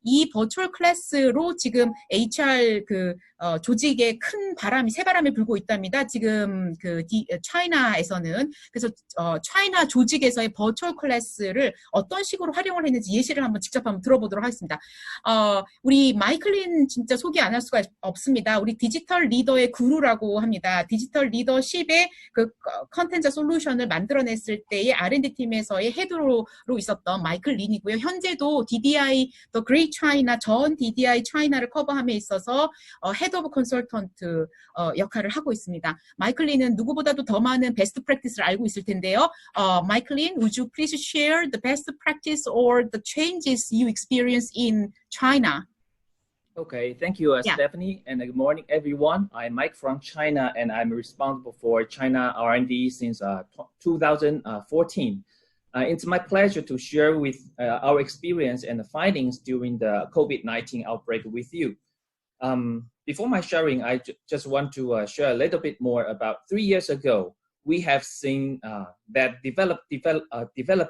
이 버추얼 클래스로 지금 HR 조직에 큰 바람이, 새바람이 불고 있답니다. 지금 차이나에서는. 그래서 차이나 조직에서의 버추얼 클래스를 어떤 식으로 활용을 했는지 예시를 한번 직접 한번 들어보도록 하겠습니다. 우리 마이클린 진짜 소개 안 할 수가 없습니다. 우리 디지털 리더의 구루라고 합니다. 디지털 리더십의 그 컨텐츠 솔루션을 만들어냈을 때의 R&D 팀에서의 헤드로 있었던 마이클 린이고요. 현재도 DDI, The Great China, 전 DDI 차이나를 커버함에 있어서 헤드 오브 컨설턴트 역할을 하고 있습니다. 마이클 린은 누구보다도 더 많은 베스트 프랙티스를 알고 있을 텐데요. 마이클 린, would you please share the best practice or the changes you experience in China? Okay, thank you, Stephanie, and good morning, everyone. I'm Mike from China, and I'm responsible for China R&D since 2014. It's my pleasure to share with our experience and the findings during the COVID-19 outbreak with you. Before my sharing, I just want to share a little bit more about 3 years ago. We have seen that develop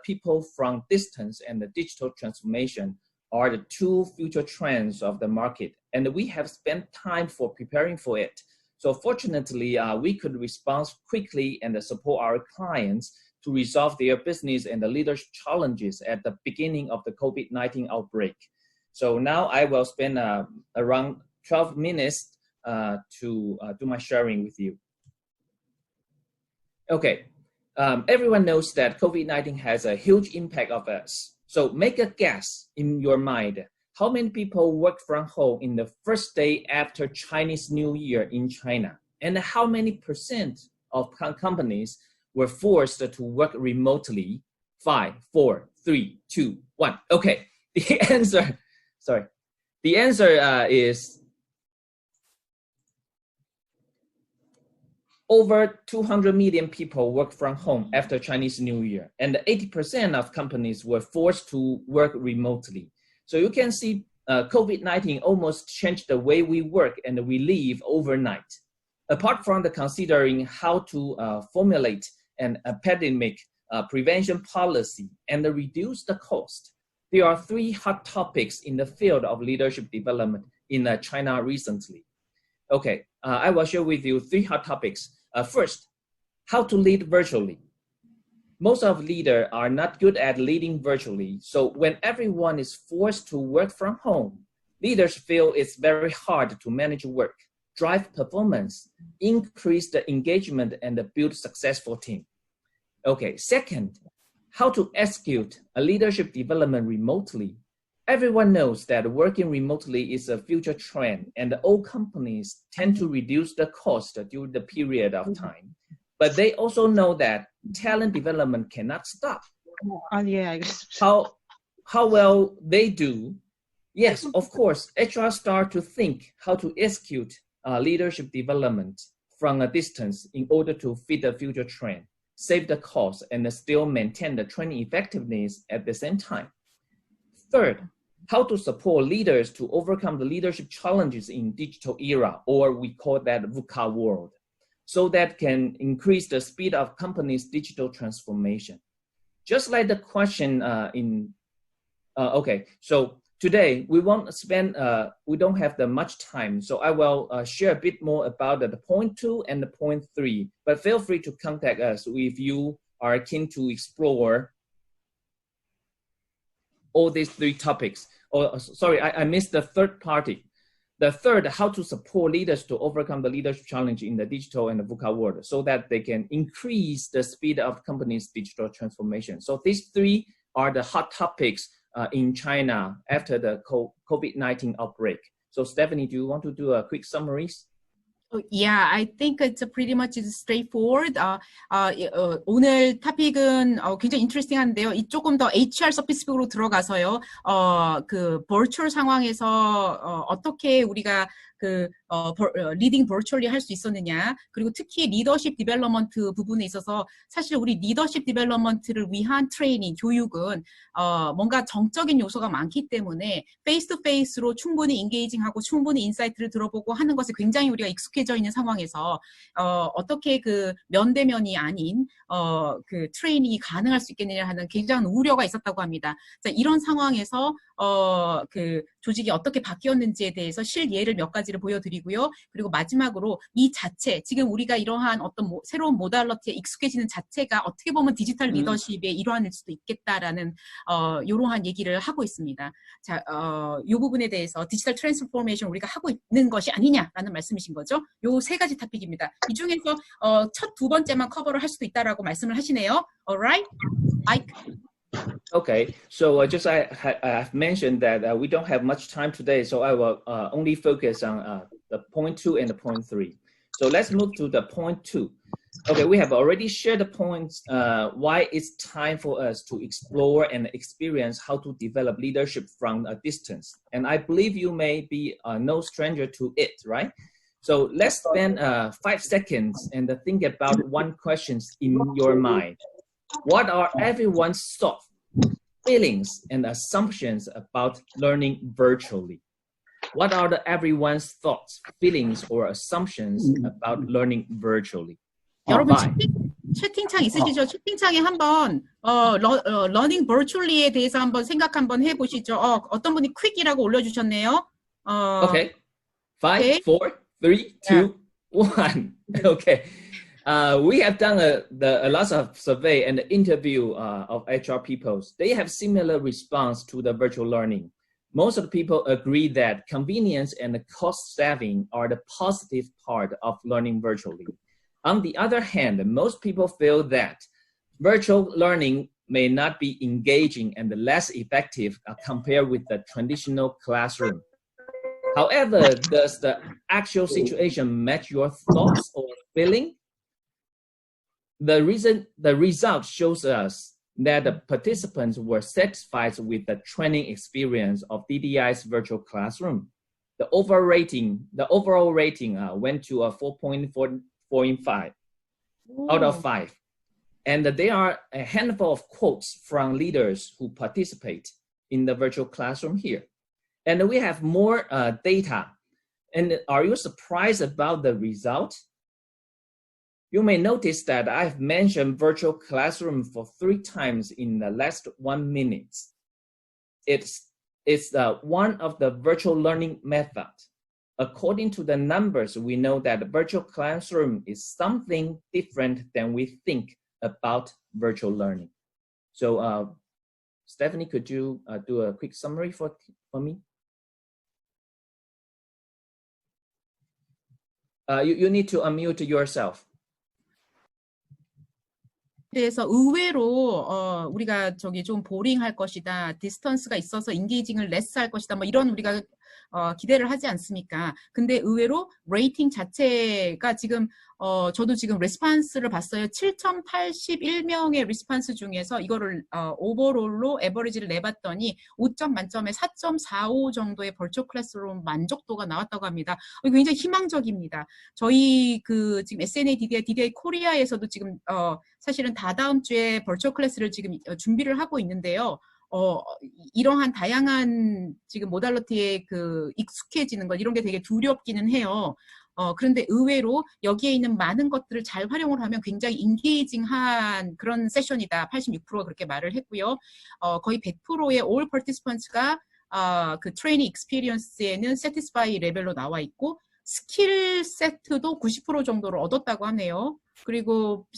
people from distance and the digital transformation are the two future trends of the market, and we have spent time for preparing for it. So fortunately, we could respond quickly and support our clients to resolve their business and the leadership challenges at the beginning of the COVID-19 outbreak. So now I will spend around 12 minutes to do my sharing with you. Okay, everyone knows that COVID-19 has a huge impact on us. So make a guess in your mind, how many people worked from home in the first day after Chinese New Year in China? And how many percent of companies were forced to work remotely? 5, 4, 3, 2, 1. Okay, the answer is over 200 million people work from home after Chinese New Year, and 80% of companies were forced to work remotely. So you can see COVID-19 almost changed the way we work and we live overnight. Apart from the considering how to formulate an epidemic prevention policy and reduce the cost, there are 3 hot topics in the field of leadership development in China recently. Okay, I will share with you 3 hot topics. First, how to lead virtually. Most of leaders are not good at leading virtually, so when everyone is forced to work from home, leaders feel it's very hard to manage work, drive performance, increase the engagement, and build a successful team. Okay, second, how to execute a leadership development remotely. Everyone knows that working remotely is a future trend, and all companies tend to reduce the cost during the period of time. But they also know that talent development cannot stop. How well they do? Yes, of course, HR start to think how to execute leadership development from a distance in order to fit the future trend, save the cost, and still maintain the training effectiveness at the same time. Third, how to support leaders to overcome the leadership challenges in digital era, or we call that VUCA world, so that can increase the speed of companies' digital transformation. Just like the question okay, so today we won't spend, we don't have that much time, so I will share a bit more about the point 2 and the point 3, but feel free to contact us if you are keen to explore all these 3 topics. Oh, sorry, I missed the third party. The third, how to support leaders to overcome the leadership challenge in the digital and the VUCA world so that they can increase the speed of companies' digital transformation. So these 3 are the hot topics in China after the COVID-19 outbreak. So Stephanie, do you want to do a quick summary? Yeah, I think it's pretty much straightforward. 오늘 토픽은 굉장히 인트레스팅한데요. 조금 더 HR 서비스북으로 들어가서요. 그 버추얼 상황에서 어떻게 우리가 리딩 버추얼리 할 수 있었느냐, 그리고 특히 리더십 디벨롭먼트 부분에 있어서 사실 우리 리더십 디벨롭먼트를 위한 트레이닝, 교육은 뭔가 정적인 요소가 많기 때문에 페이스 투 페이스로 충분히 인게이징하고 충분히 인사이트를 들어보고 하는 것에 굉장히 우리가 익숙해져 있는 상황에서 어떻게 그 면대면이 아닌 그 트레이닝이 가능할 수 있겠느냐 하는 굉장한 우려가 있었다고 합니다. 자, 이런 상황에서 그 조직이 어떻게 바뀌었는지에 대해서 실예를 몇 가지를 보여드리고요. 그리고 마지막으로 이 자체, 지금 우리가 이러한 어떤 새로운 모달러티에 익숙해지는 자체가 어떻게 보면 디지털 리더십의 일환일 수도 있겠다라는 이러한 얘기를 하고 있습니다. 자, 이 부분에 대해서 디지털 트랜스포메이션 우리가 하고 있는 것이 아니냐라는 말씀이신 거죠. 요 세 가지 토픽입니다. 이 중에서 첫 두 번째만 커버를 할 수도 있다라고 말씀을 하시네요. Alright, Mike. Okay, so I've mentioned that we don't have much time today, so I will only focus on the point 2 and the point 3. So let's move to the point 2. Okay, we have already shared the points why it's time for us to explore and experience how to develop leadership from a distance. And I believe you may be no stranger to it, right? So let's spend 5 seconds and think about one question in your mind. What are everyone's thoughts, feelings, and assumptions about learning virtually? What are everyone's thoughts, feelings, or assumptions about learning virtually? 여러분 채팅창 있으시죠? 채팅창에 한번 learning virtually에 대해서 한번 생각 한번 해보시죠. 어떤 분이 quick이라고 올려주셨네요. Okay, 5, okay. 4, 3, 2, 1. Okay. We have done a lot of survey and interview of HR people. They have similar response to the virtual learning. Most of the people agree that convenience and cost saving are the positive part of learning virtually. On the other hand, most people feel that virtual learning may not be engaging and less effective compared with the traditional classroom. However, does the actual situation match your thoughts or feeling? The result shows us that the participants were satisfied with the training experience of DDI's virtual classroom. The overall rating went to a 4.45 out of 5. And there are a handful of quotes from leaders who participate in the virtual classroom here. And we have more data. And are you surprised about the result? You may notice that I've mentioned virtual classroom for 3 times in the last 1 minute. It's one of the virtual learning methods. According to the numbers, we know that the virtual classroom is something different than we think about virtual learning. So, Stephanie, could you do a quick summary for me? You need to unmute yourself. 그래서 의외로 우리가 좀 보링할 것이다, 디스턴스가 있어서 인게이징을 레스 할 것이다, 뭐 이런 우리가 기대를 하지 않습니까? 근데 의외로 레이팅 자체가 지금 저도 지금 레스판스를 봤어요. 7,081명의 레스판스 중에서 이거를 오버롤로 에버리지를 내봤더니 5점 만점에 4.45 정도의 버추얼 클래스룸 만족도가 나왔다고 합니다. 굉장히 희망적입니다. 저희 지금 SNA DDI 코리아에서도 지금 사실은 다다음 주에 버추얼 클래스를 지금 준비를 하고 있는데요. 이러한 다양한 지금 모달러티에 익숙해지는 것, 이런 게 되게 두렵기는 해요. 그런데 의외로 여기에 있는 많은 것들을 잘 활용을 하면 굉장히 인게이징한 그런 세션이다. 86%가 그렇게 말을 했고요. 거의 100%의 all participants가 그 트레이닝 익스피리언스에는 satisfy 레벨로 나와 있고, 스킬 세트도 90% 정도를 얻었다고 하네요. 그리고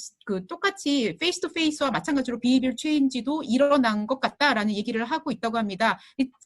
똑같이 페이스 투 페이스와 마찬가지로 비헤비어 체인지도 일어난 것 같다라는 얘기를 하고 있다고 합니다.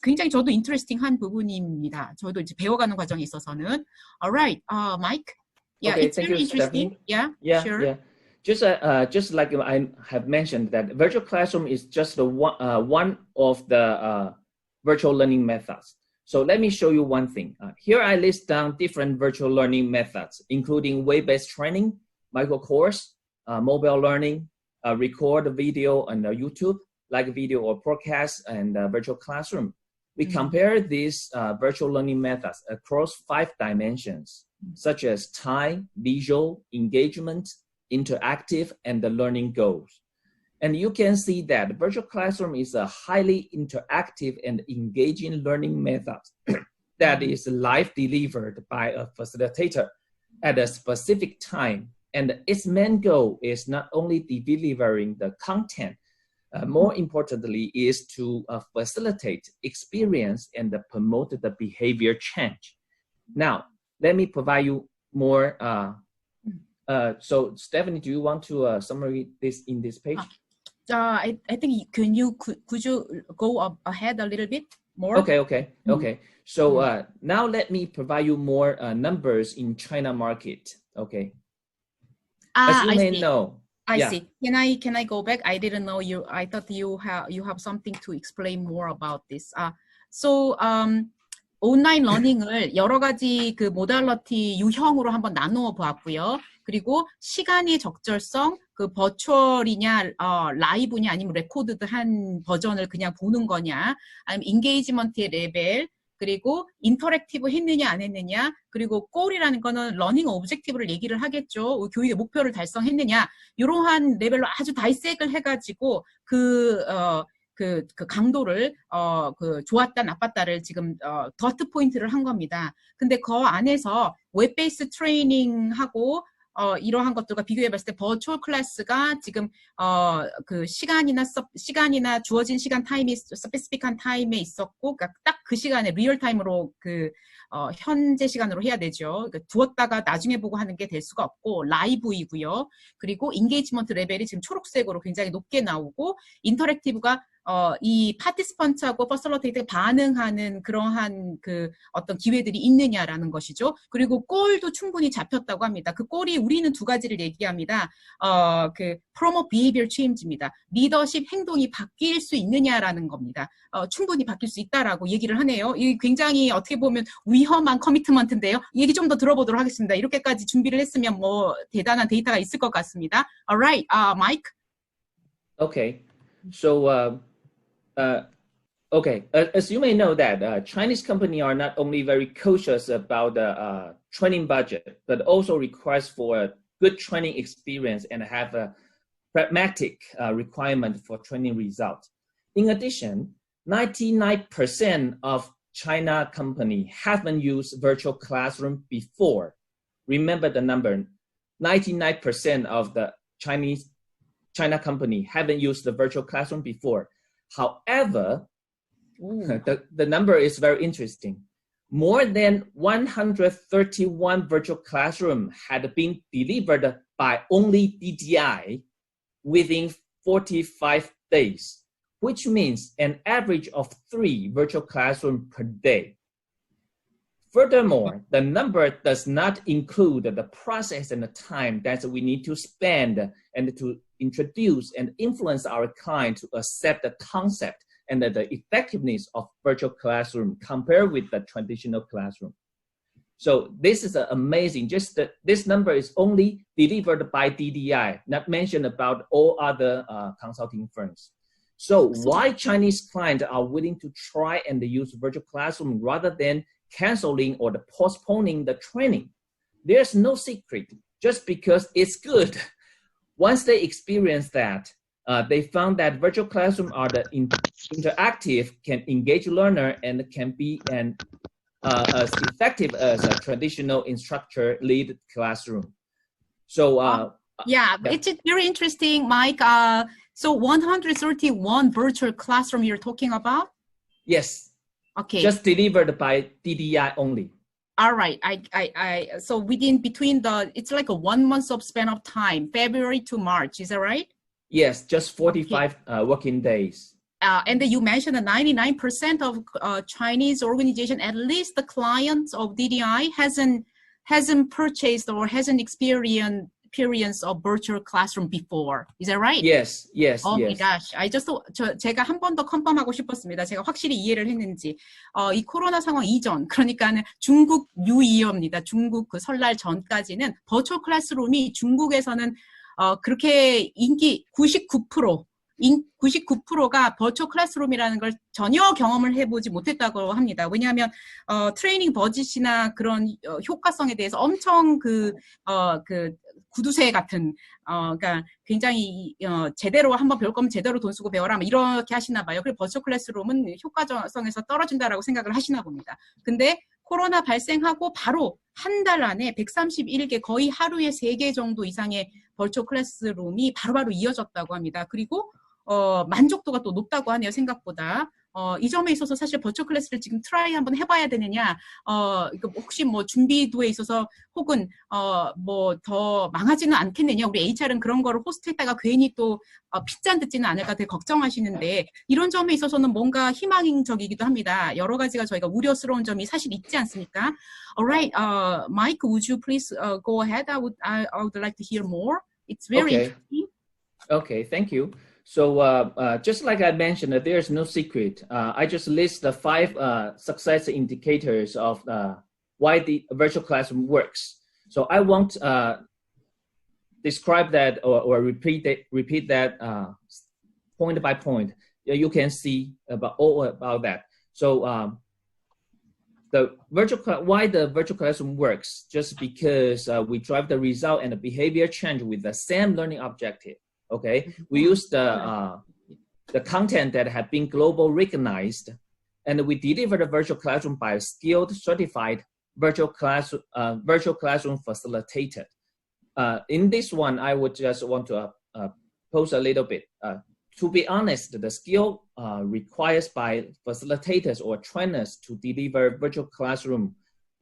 굉장히 저도 인터레스팅한 부분입니다. 저도 이제 배워가는 과정에 있어서는. Alright, Mike. Yeah, okay, it's very interesting. Stephanie. Yeah, sure. Yeah. Just like I have mentioned, that virtual classroom is just one of the virtual learning methods. So let me show you one thing. Here I list down different virtual learning methods, including web-based training, micro course, mobile learning, record video on YouTube, like video or podcast, and virtual classroom. We compare these virtual learning methods across 5 dimensions, such as time, visual, engagement, interactive, and the learning goals. And you can see that virtual classroom is a highly interactive and engaging learning method that is live delivered by a facilitator at a specific time. And its main goal is not only delivering the content, More importantly is to facilitate experience and promote the behavior change. Now, let me provide you more. So Stephanie, do you want to summarize this in this page? I think could you go ahead a little bit more? Okay. So now let me provide you more numbers in China market. Okay. As you may know. I see. Can I go back? I didn't know you. I thought you have something to explain more about this. So 온라인 러닝을 여러 가지 그 모달러티 유형으로 한번 나누어 보았고요. 그리고 시간의 적절성, 그 버추얼이냐, 라이브냐, 아니면 레코드드한 버전을 그냥 보는 거냐, 아니면 인게이지먼트의 레벨, 그리고 인터랙티브 했느냐 안 했느냐, 그리고 골이라는 거는 러닝 오브젝티브를 얘기를 하겠죠. 교육의 목표를 달성했느냐, 이러한 레벨로 아주 다이색을 해가지고 그 강도를 좋았다 나빴다를 지금 더트 포인트를 한 겁니다. 근데 그 안에서 웹 베이스 트레이닝하고 이러한 것들과 비교해 봤을 때 버추얼 클래스가 지금 그 시간이나 주어진 시간 타임이 스페시픽한 타임에 있었고, 그러니까 딱 그 시간에 리얼 타임으로 현재 시간으로 해야 되죠. 그러니까 두었다가 나중에 보고 하는 게 될 수가 없고, 라이브이고요. 그리고 인게이지먼트 레벨이 지금 초록색으로 굉장히 높게 나오고, 인터랙티브가 이 파티스펀트하고 퍼슬러테이트에 반응하는 그러한 어떤 기회들이 있느냐라는 것이죠. 그리고 골도 충분히 잡혔다고 합니다. 그 골이 우리는 두 가지를 얘기합니다. promote behavior change입니다. 리더십 행동이 바뀔 수 있느냐라는 겁니다. 충분히 바뀔 수 있다라고 얘기를 하네요. 이 굉장히 어떻게 보면 위험한 커미트먼트인데요. 얘기 좀 더 들어보도록 하겠습니다. 이렇게까지 준비를 했으면 뭐 대단한 데이터가 있을 것 같습니다. Alright, Mike. Okay. So, as you may know that Chinese companies are not only very cautious about the training budget, but also requires for a good training experience and have a pragmatic requirement for training results. In addition, 99% of China companies haven't used virtual classroom before. Remember the number, 99% of the China company haven't used the virtual classroom before. However, the number is very interesting. More than 131 virtual classrooms had been delivered by only DDI within 45 days, which means an average of 3 virtual classrooms per day. Furthermore, the number does not include the process and the time that we need to spend and to introduce and influence our client to accept the concept and the effectiveness of virtual classroom compared with the traditional classroom. So this is amazing. Just this number is only delivered by DDI, not mentioned about all other consulting firms. So why Chinese clients are willing to try and use virtual classroom rather than canceling or postponing the training? There's no secret, just because it's good. Once they experience that, they found that virtual classroom are the interactive, can engage learner, and can be as effective as a traditional instructor-led classroom. So it's very interesting, Mike. So 131 virtual classroom you're talking about? Yes. Okay. Just delivered by DDI only. All right. So between it's like a 1 month of span of time, February to March. Is that right? Yes, just 45 working days. And then you mentioned that 99% of Chinese organization, at least the clients of DDI, hasn't purchased or hasn't experienced a virtual classroom before. Is that right? Yes. Oh my gosh. 제가 한 번 더 컨펌하고 싶었습니다. 제가 확실히 이해를 했는지. 이 코로나 상황 이전, 그러니까는 중국 뉴이어입니다. 중국 그 설날 전까지는 버추얼 클래스룸이 중국에서는 그렇게 인기 99%가 버추얼 클래스룸이라는 걸 전혀 경험을 해보지 못했다고 합니다. 왜냐하면 트레이닝 버짓이나 그런 효과성에 대해서 엄청 구두쇠 같은 그러니까 굉장히 제대로 한번 배울 거면 제대로 돈 쓰고 배워라 이렇게 하시나 봐요. 그리고 버추얼 클래스룸은 효과성에서 떨어진다라고 생각을 하시나 봅니다. 근데 코로나 발생하고 바로 한 달 안에 131개, 거의 하루에 3개 정도 이상의 버추얼 클래스룸이 바로바로 이어졌다고 합니다. 그리고 만족도가 또 높다고 하네요, 생각보다. 이 점에 있어서 사실 버추얼 클래스를 지금 트라이 한번 해봐야 되느냐, 혹시 뭐 준비도에 있어서 혹은, 뭐 더 망하지는 않겠느냐, 우리 HR은 그런 거를 호스트했다가 괜히 또 핏잔 듣지는 않을까 되게 걱정하시는데, 이런 점에 있어서는 뭔가 희망적이기도 합니다. 여러 가지가 저희가 우려스러운 점이 사실 있지 않습니까? Alright, Mike, would you please go ahead? I would like to hear more. It's very interesting. Okay, thank you. So just like I mentioned, there's no secret. I just list the 5 success indicators of why the virtual classroom works. So I won't describe that or repeat that point by point. You can see all about that. So why the virtual classroom works? Just because we drive the result and the behavior change with the same learning objective. Okay, we use the content that have been global recognized, and we deliver the virtual classroom by a skilled, certified virtual classroom facilitator. In this one, I would just want to pose a little bit. To be honest, the skill requires by facilitators or trainers to deliver virtual classroom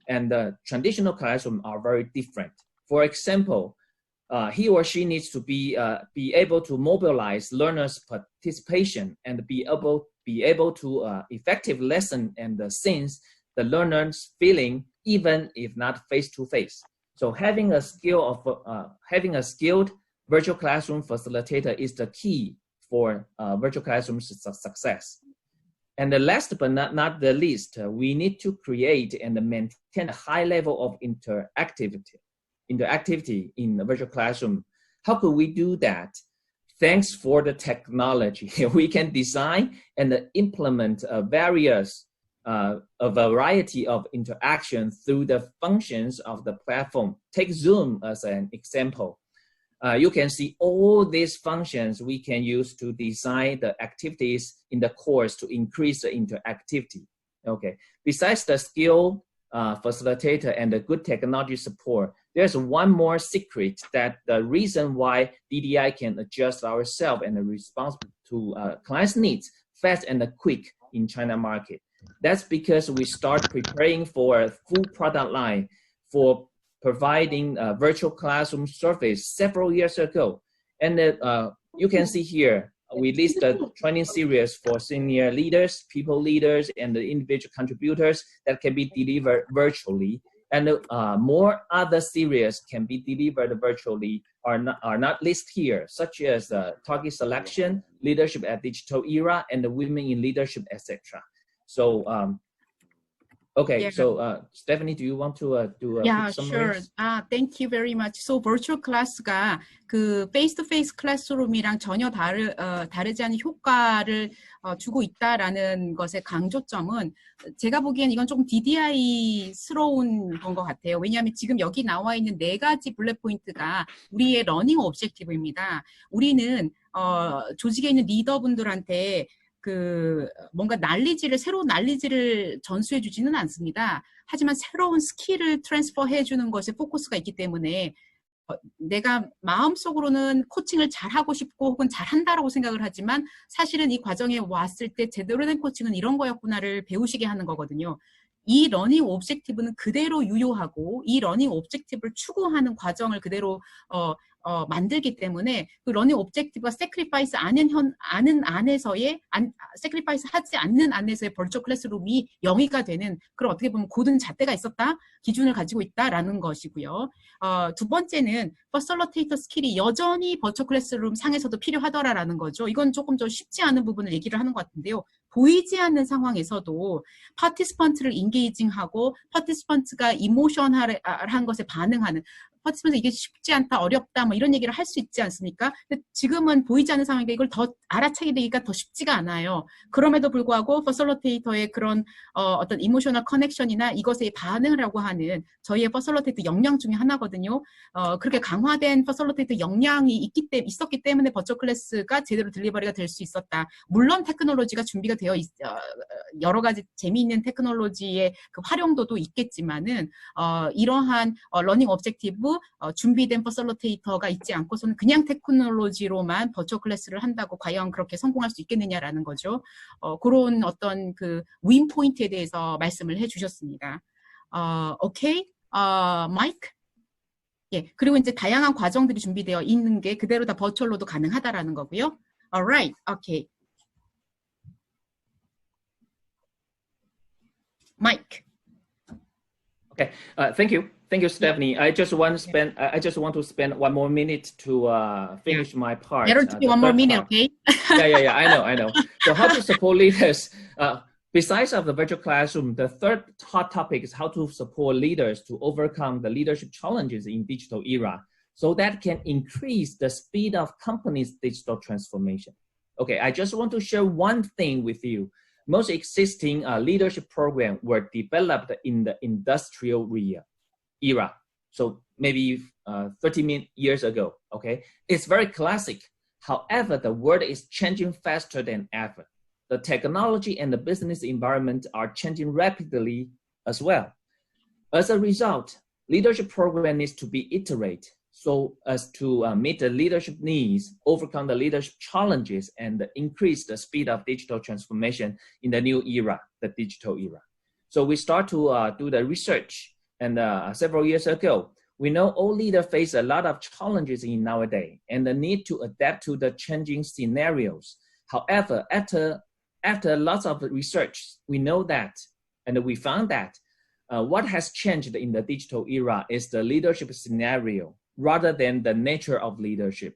and the traditional classroom are very different. For example, he or she needs to be able to mobilize learners' participation and be able to effective lesson and sense the learner's feeling, even if not face to face. So having a skilled virtual classroom facilitator is the key for virtual classroom success. And the last but not the least, we need to create and maintain a high level of interactivity in the virtual classroom. How could we do that? Thanks for the technology. We can design and implement a variety of interaction through the functions of the platform. Take Zoom as an example. You can see all these functions we can use to design the activities in the course to increase the interactivity. Okay. Besides the skill facilitator and the good technology support, there's one more secret that the reason why DDI can adjust ourselves and respond to clients' needs fast and quick in China market. That's because we start preparing for a full product line for providing a virtual classroom service several years ago. And you can see here, we list the training series for senior leaders, people leaders, and the individual contributors that can be delivered virtually. And more other series can be delivered virtually are not listed here, such as target selection, leadership at digital era, and the women in leadership, etc. So, okay, yeah. So Stephanie, do you want to do a quick summary? Sure. Thank you very much. So virtual class가 그 face-to-face 클래스룸이랑 전혀 다르지 않은 효과를 주고 있다라는 것의 강조점은 제가 보기엔 이건 조금 DDI스러운 건 것 같아요. 왜냐하면 지금 여기 나와 있는 4가지 블랙 포인트가 우리의 러닝 오브젝티브입니다. 우리는 조직에 있는 리더분들한테 뭔가 새로운 난리지를 전수해 주지는 않습니다. 하지만 새로운 스킬을 트랜스퍼 해주는 것에 포커스가 있기 때문에 내가 마음속으로는 코칭을 잘하고 싶고 혹은 잘한다라고 생각을 하지만 사실은 이 과정에 왔을 때 제대로 된 코칭은 이런 거였구나를 배우시게 하는 거거든요. 이 러닝 오브젝티브는 그대로 유효하고 이 러닝 오브젝티브를 추구하는 과정을 그대로 만들기 때문에 그 러닝 오브젝티브가 세크리파이스 세크리파이스 하지 않는 안에서의 버추얼 클래스룸이 영위가 되는 그런 어떻게 보면 고든 잣대가 있었다, 기준을 가지고 있다라는 것이고요. 두 번째는 퍼실리테이터 스킬이 여전히 버추얼 클래스룸 상에서도 필요하더라라는 거죠. 이건 조금 더 쉽지 않은 부분을 얘기를 하는 것 같은데요. 보이지 않는 상황에서도 파티스펀트를 인게이징하고 파티스펀트가 이모셔널한 것에 반응하는 파티스펀트 이게 쉽지 않다, 어렵다, 뭐 이런 얘기를 할 수 있지 않습니까? 근데 지금은 보이지 않는 상황이니까 이걸 더 알아차리기가 더 쉽지가 않아요. 그럼에도 불구하고 퍼실리테이터의 그런 어떤 이모셔널 커넥션이나 이것에 반응을 하고 하는 저희의 퍼실리테이터 역량 중에 하나거든요. 그렇게 강화된 퍼실리테이터 역량이 있었기 때문에 버추얼 클래스가 제대로 딜리버리가 될 수 있었다. 물론 테크놀로지가 준비가 되어 여러 가지 재미있는 테크놀로지의 그 활용도도 있겠지만은 이러한 러닝 오브젝티브 그렇다고 준비된 퍼실리테이터가 있지 않고서는 그냥 테크놀로지로만 버추얼 클래스를 한다고 과연 그렇게 성공할 수 있겠느냐라는 거죠. 그런 어떤 그 윈 포인트에 대해서 말씀을 해주셨습니다. 오케이, 마이크. 예, 그리고 이제 다양한 과정들이 준비되어 있는 게 그대로 다 버추얼로도 가능하다라는 거고요. Alright, okay. Mike. Okay, thank you, Stephanie. I just want to spend one more minute to finish my part. Better to be one more minute, okay? Yeah. I know. So how to support leaders? Besides of the virtual classroom, the third hot topic is how to support leaders to overcome the leadership challenges in digital era, so that can increase the speed of companies' digital transformation. Okay, I just want to share one thing with you. Most existing leadership programs were developed in the industrial era. So maybe 30 years ago, okay? It's very classic. However, the world is changing faster than ever. The technology and the business environment are changing rapidly as well. As a result, leadership program needs to be iterated so as to meet the leadership needs, overcome the leadership challenges, and increase the speed of digital transformation in the new era, the digital era. So we start to do the research, and several years ago, we know all leaders face a lot of challenges in nowadays and the need to adapt to the changing scenarios. However, after lots of research, we know that, and we found that what has changed in the digital era is the leadership scenario rather than the nature of leadership.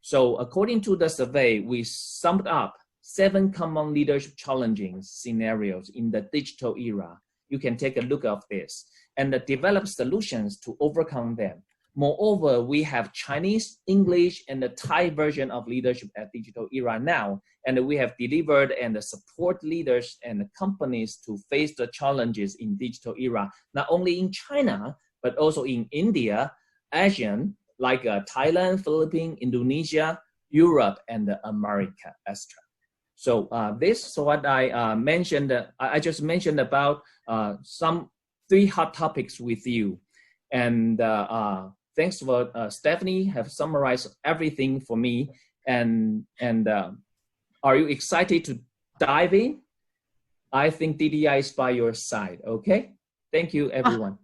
So according to the survey, we summed up 7 common leadership challenging scenarios in the digital era. You can take a look at this and develop solutions to overcome them. Moreover, we have Chinese, English, and the Thai version of leadership at digital era now, and we have delivered and support leaders and companies to face the challenges in digital era, not only in China, but also in India, Asian, like Thailand, Philippines, Indonesia, Europe, and America, etc. So this is what I mentioned. I just mentioned about some 3 hot topics with you, and thanks for Stephanie have summarized everything for me. And are you excited to dive in? I think DDI is by your side. Okay. Thank you, everyone.